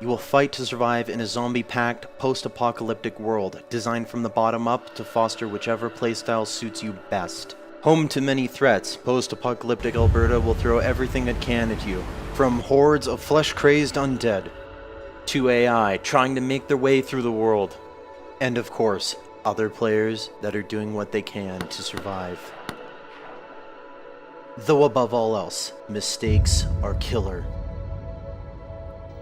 You will fight to survive in a zombie-packed, post-apocalyptic world, designed from the bottom up to foster whichever playstyle suits you best. Home to many threats, post-apocalyptic Alberta will throw everything it can at you, from hordes of flesh-crazed undead, to AI trying to make their way through the world, and of course, other players that are doing what they can to survive. Though above all else, mistakes are killer.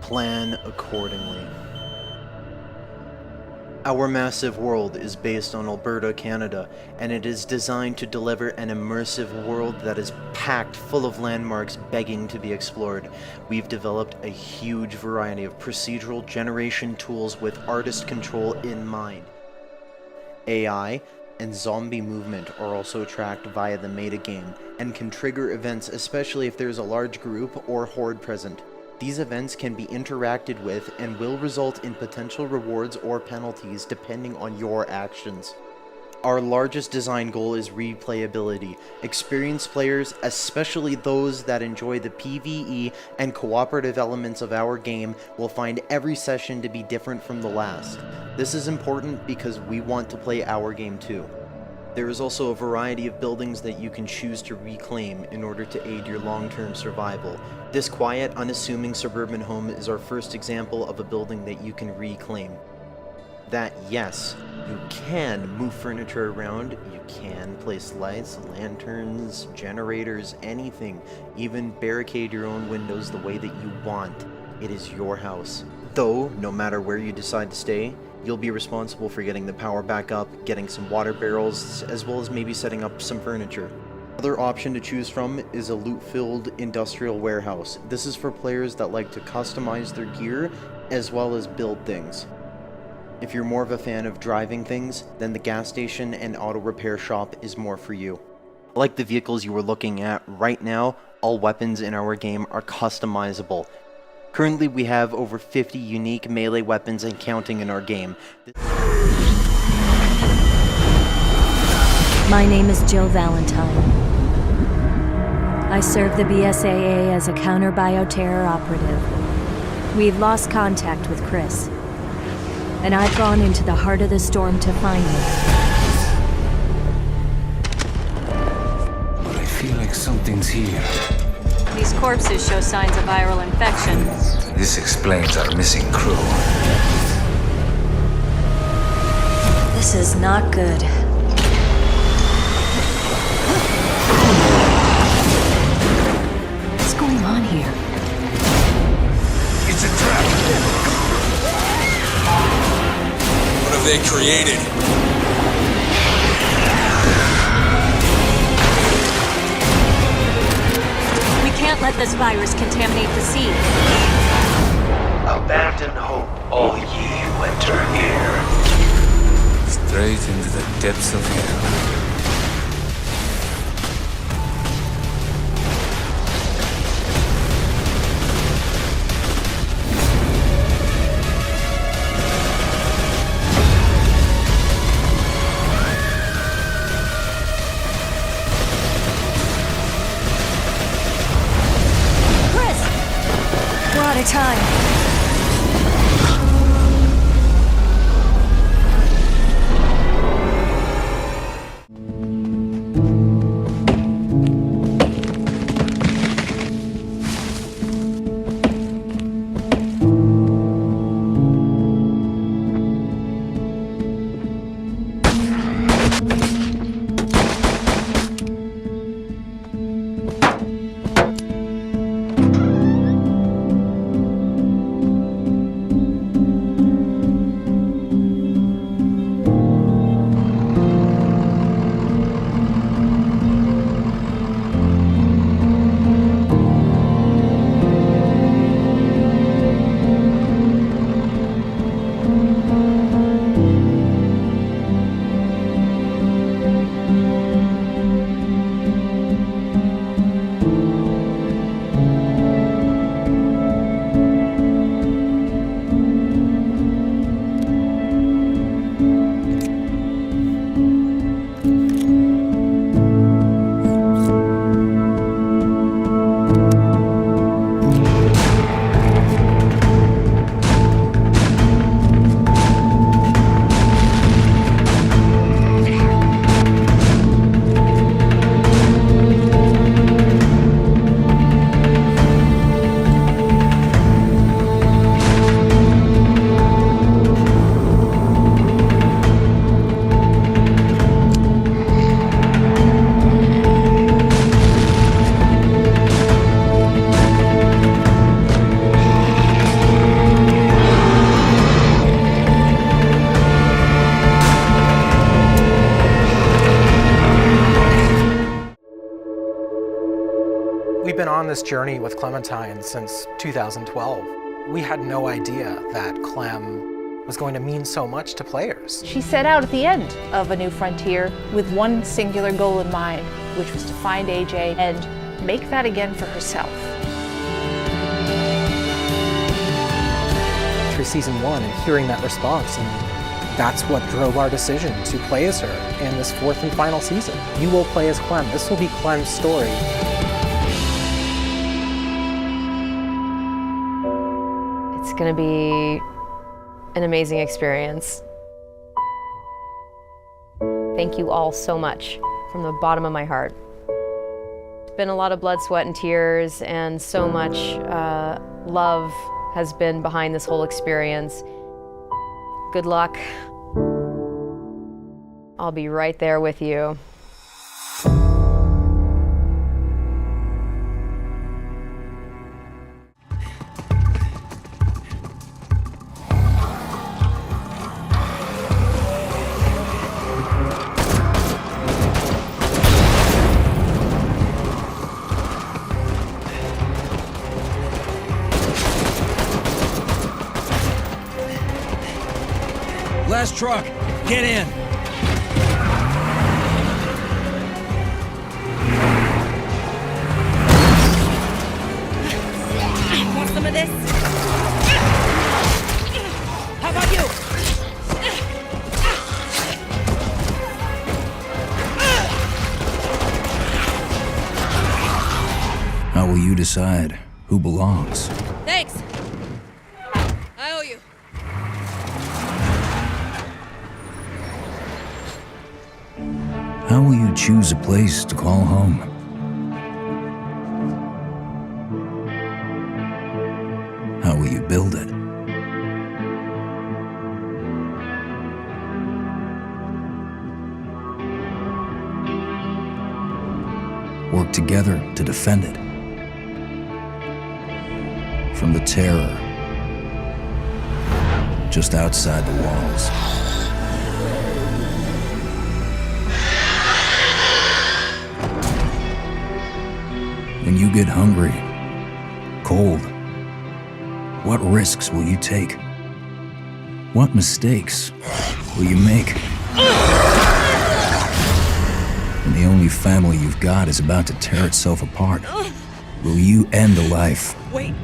Plan accordingly. Our massive world is based on Alberta, Canada, and it is designed to deliver an immersive world that is packed full of landmarks begging to be explored. We've developed a huge variety of procedural generation tools with artist control in mind. AI and zombie movement are also tracked via the metagame and can trigger events, especially if there's a large group or horde present. These events can be interacted with and will result in potential rewards or penalties depending on your actions. Our largest design goal is replayability. Experienced players, especially those that enjoy the PvE and cooperative elements of our game, will find every session to be different from the last. This is important because we want to play our game too. There is also a variety of buildings that you can choose to reclaim in order to aid your long-term survival. This quiet, unassuming suburban home is our first example of a building that you can reclaim. That, yes, you can move furniture around, you can place lights, lanterns, generators, anything, even barricade your own windows the way that you want. It is your house. Though, no matter where you decide to stay, you'll be responsible for getting the power back up, getting some water barrels, as well as maybe setting up some furniture. Another option to choose from is a loot-filled industrial warehouse. This is for players that like to customize their gear, as well as build things. If you're more of a fan of driving things, then the gas station and auto repair shop is more for you. Like the vehicles you were looking at right now, all weapons in our game are customizable. Currently, we have over 50 unique melee weapons and counting in our game. My name is Jill Valentine. I serve the BSAA as a counter-bioterror operative. We've lost contact with Chris, and I've gone into the heart of the storm to find you. But I feel like something's here. These corpses show signs of viral infection. This explains our missing crew. This is not good. What's going on here? It's a trap! What have they created? We can't let this virus contaminate the sea. Abandon hope, all ye who enter here. Straight into the depths of hell. We're out of time. on this journey with Clementine since 2012. We had no idea that Clem was going to mean so much to players. She set out at the end of A New Frontier with one singular goal in mind, which was to find AJ and make that again for herself. Through season 1 and hearing that response, and that's what drove our decision to play as her in this 4th and final season. You will play as Clem. This will be Clem's story. It's gonna be an amazing experience. Thank you all so much from the bottom of my heart. It's been a lot of blood, sweat, and tears, and so much love has been behind this whole experience. Good luck. I'll be right there with you. Last truck, get in. Want some of this? How about you? How will you decide who belongs? Thanks. I owe you. How will you choose a place to call home? How will you build it? Work together to defend it. From the terror just outside the walls. When you get hungry, cold, what risks will you take? What mistakes will you make? When the only family you've got is about to tear itself apart, will you end a life? Wait,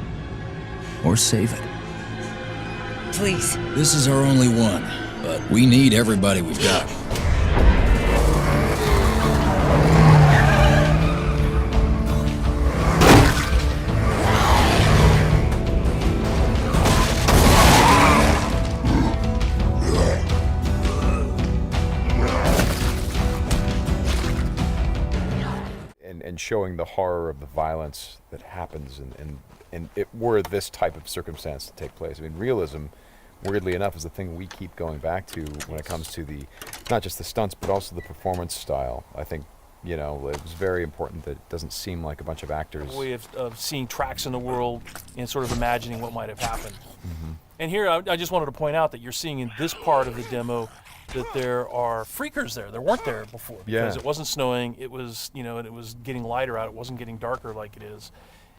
Or save it? please. This is our only one, but we need everybody we've got. And showing the horror of the violence that happens and were this type of circumstance to take place. I mean, realism, weirdly enough, is the thing we keep going back to when it comes to the, not just the stunts, but also the performance style. I think, you know, it was very important that it doesn't seem like a bunch of actors. A way of seeing tracks in the world and sort of imagining what might have happened. And here, I just wanted to point out that you're seeing in this part of the demo that there are freakers there. There weren't there before because it wasn't snowing. It was, you know, and it was getting lighter out. It wasn't getting darker like it is.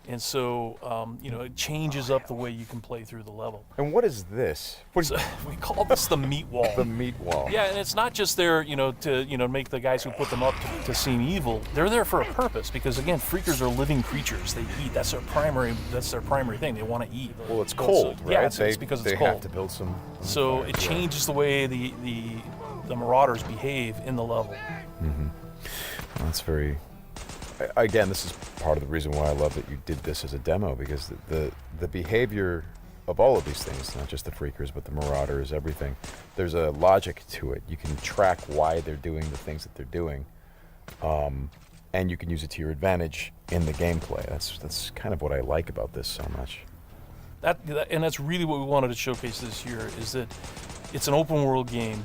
And so, you know, it changes up the way you can play through the level. And what is this? So, we call this the meat wall. The meat wall. Yeah, and it's not just there, you know, to make the guys who put them up to seem evil. They're there for a purpose because, again, freakers are living creatures. They eat. That's their primary thing. They want to eat. Well, it's cold, right? Yeah, it's because it's cold. They have to build some. So it changes the way the Marauders behave in the level. That's very. Again, this is part of the reason why I love that you did this as a demo, because the behavior of all of these things, not just the freakers, but the Marauders, everything, there's a logic to it. You can track why they're doing the things that they're doing, and you can use it to your advantage in the gameplay. That's kind of what I like about this so much. And that's really what we wanted to showcase this year, is that it's an open world game.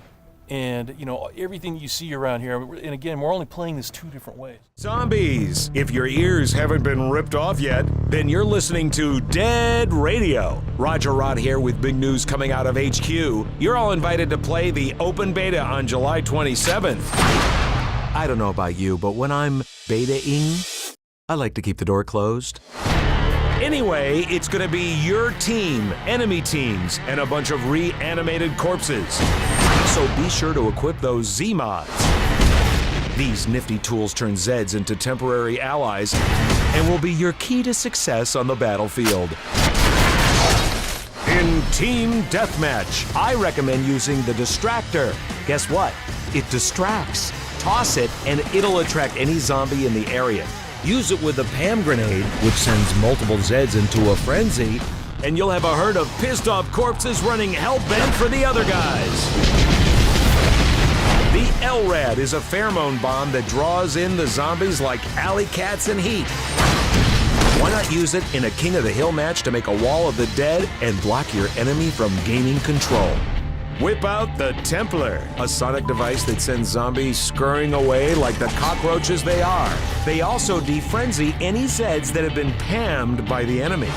And, you know, everything you see around here, and again, we're only playing this 2 different ways. Zombies! If your ears haven't been ripped off yet, then you're listening to Dead Radio. Roger Rod here with big news coming out of HQ. You're all invited to play the open beta on July 27th. I don't know about you, but when I'm beta-ing, I like to keep the door closed. Anyway, it's going to be your team, enemy teams, and a bunch of reanimated corpses. So be sure to equip those Z-mods. These nifty tools turn Zeds into temporary allies and will be your key to success on the battlefield. In Team Deathmatch, I recommend using the Distractor. Guess what? It distracts. Toss it and it'll attract any zombie in the area. Use it with the Pam grenade, which sends multiple Zeds into a frenzy, and you'll have a herd of pissed-off corpses running hell-bent for the other guys. The HELLRAID is a pheromone bomb that draws in the zombies like alley cats in heat. Why not use it in a King of the Hill match to make a wall of the dead and block your enemy from gaining control? Whip out the Templar, a sonic device that sends zombies scurrying away like the cockroaches they are. They also defrenzy any Zeds that have been pammed by the enemy.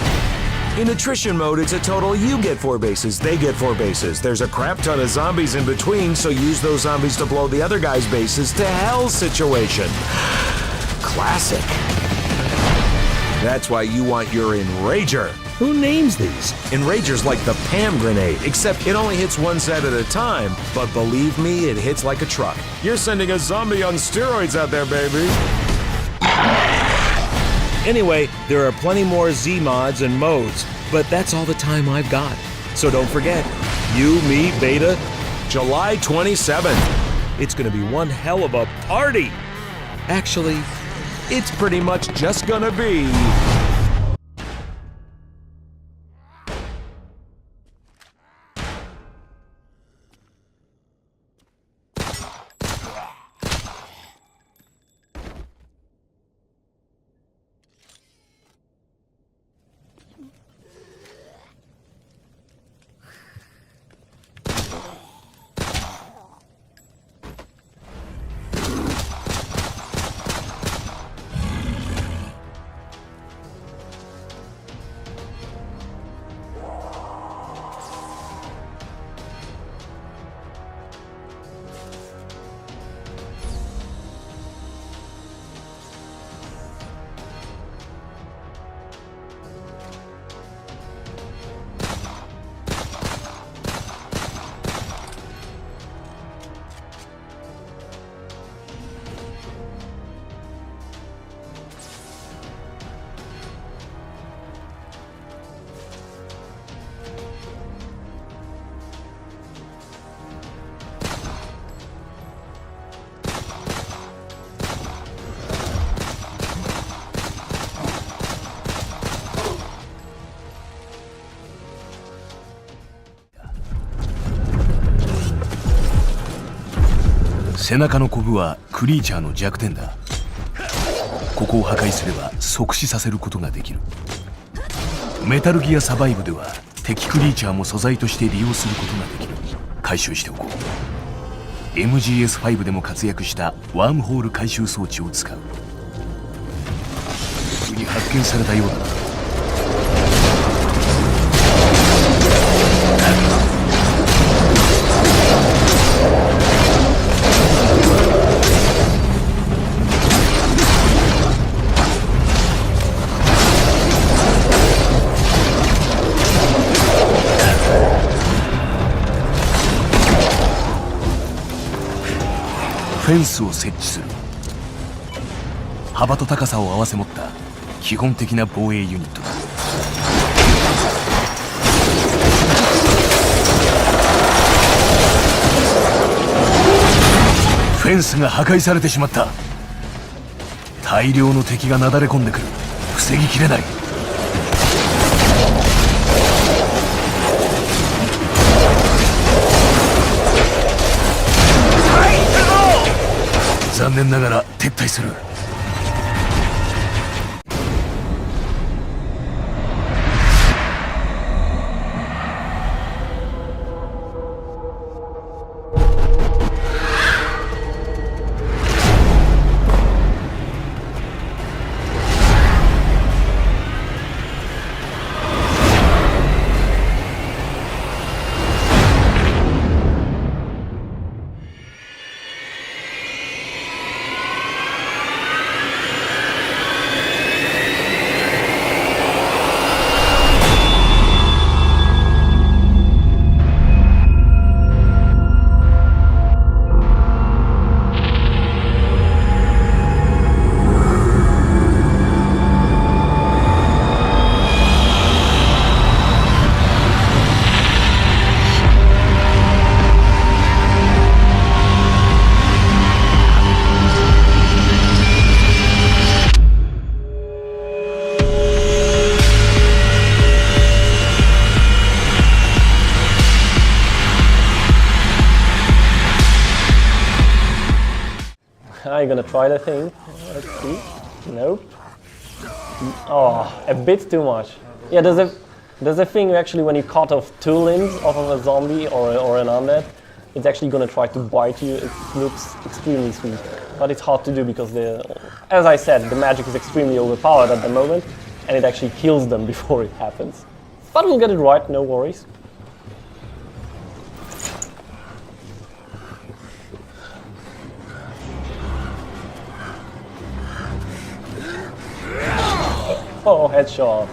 In attrition mode, it's a total you get 4 bases, they get 4 bases. There's a crap ton of zombies in between, so use those zombies to blow the other guy's bases to hell situation. Classic. That's why you want your Enrager. Who names these? Enrager's like the Pam grenade, except it only hits one set at a time, but believe me, it hits like a truck. You're sending a zombie on steroids out there, baby. Anyway, there are plenty more Z-mods and modes, but that's all the time I've got. So don't forget, you, me, Beta, July 27th. It's gonna be one hell of a party. Actually, it's pretty much just gonna be...背中のコブはクリーチャーの弱点だ。ここを破壊すれば即死させることができる。メタルギアサバイブでは敵クリーチャーも素材として利用することができる。回収しておこう。MGS5 でも活躍したワームホール回収装置を使う。ここに発見されたようだな。フェンスを設置する。幅と高さを合わせ持った基本的な防衛ユニットだ。フェンスが破壊されてしまった。大量の敵がなだれ込んでくる。防ぎきれない。残念ながら撤退する。you gonna try the thing? Let's see. Nope. Oh, a bit too much. Yeah, there's a thing actually when you cut off 2 limbs off of a zombie or an undead, it's actually gonna try to bite you. It looks extremely sweet, but it's hard to do because as I said, the magic is extremely overpowered at the moment, and it actually kills them before it happens. But we'll get it right, no worries. Oh, headshot.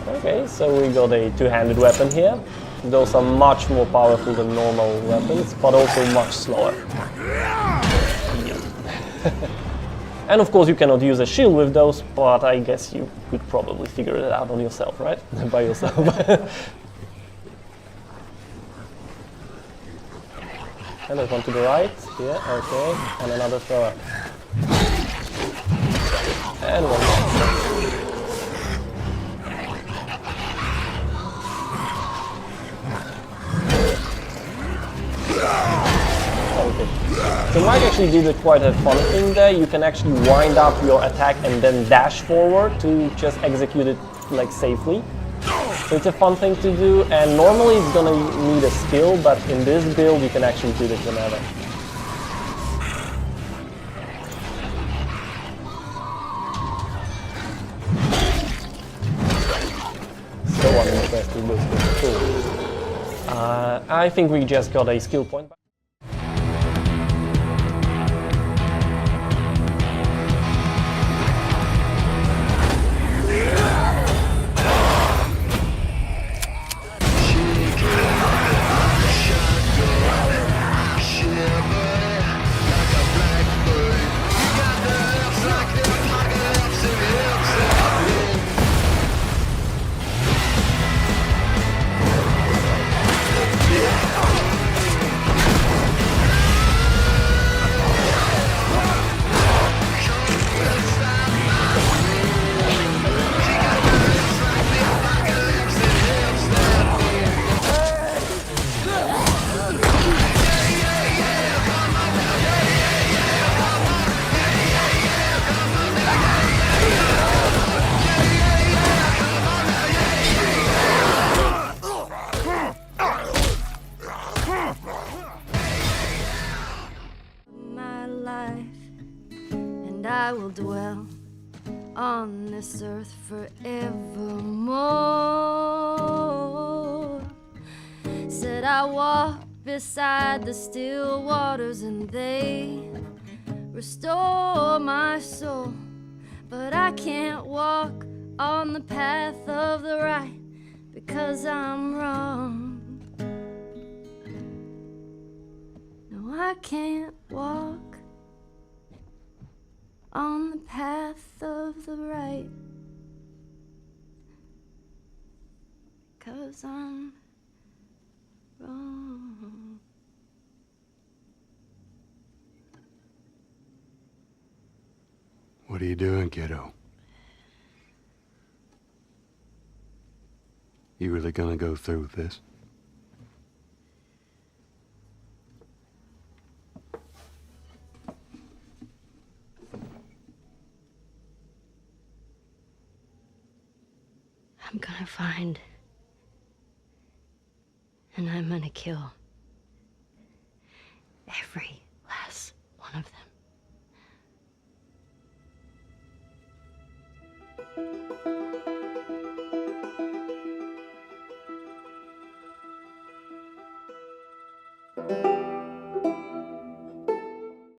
Okay, so we got a 2-handed weapon here. Those are much more powerful than normal weapons, but also much slower. And of course you cannot use a shield with those, but I guess you could probably figure it out on yourself, right? By yourself. And there's one to the right, here, okay, and another thrower. And one more. Okay. So Mike actually did quite a fun thing there. You can actually wind up your attack and then dash forward to just execute it like safely. So it's a fun thing to do, and normally it's gonna need a skill, but in this build you can actually do this whenever. So uninteresting, this is cool. I think we just got a skill point. I will dwell on this earth forevermore. Said I walk beside the still waters and they restore my soul. But I can't walk on the path of the right because I'm wrong. No, I can't walk on the path of the right because I'm wrong. What are you doing, kiddo? You really gonna go through with this? I'm gonna find, and I'm gonna kill every last one of them.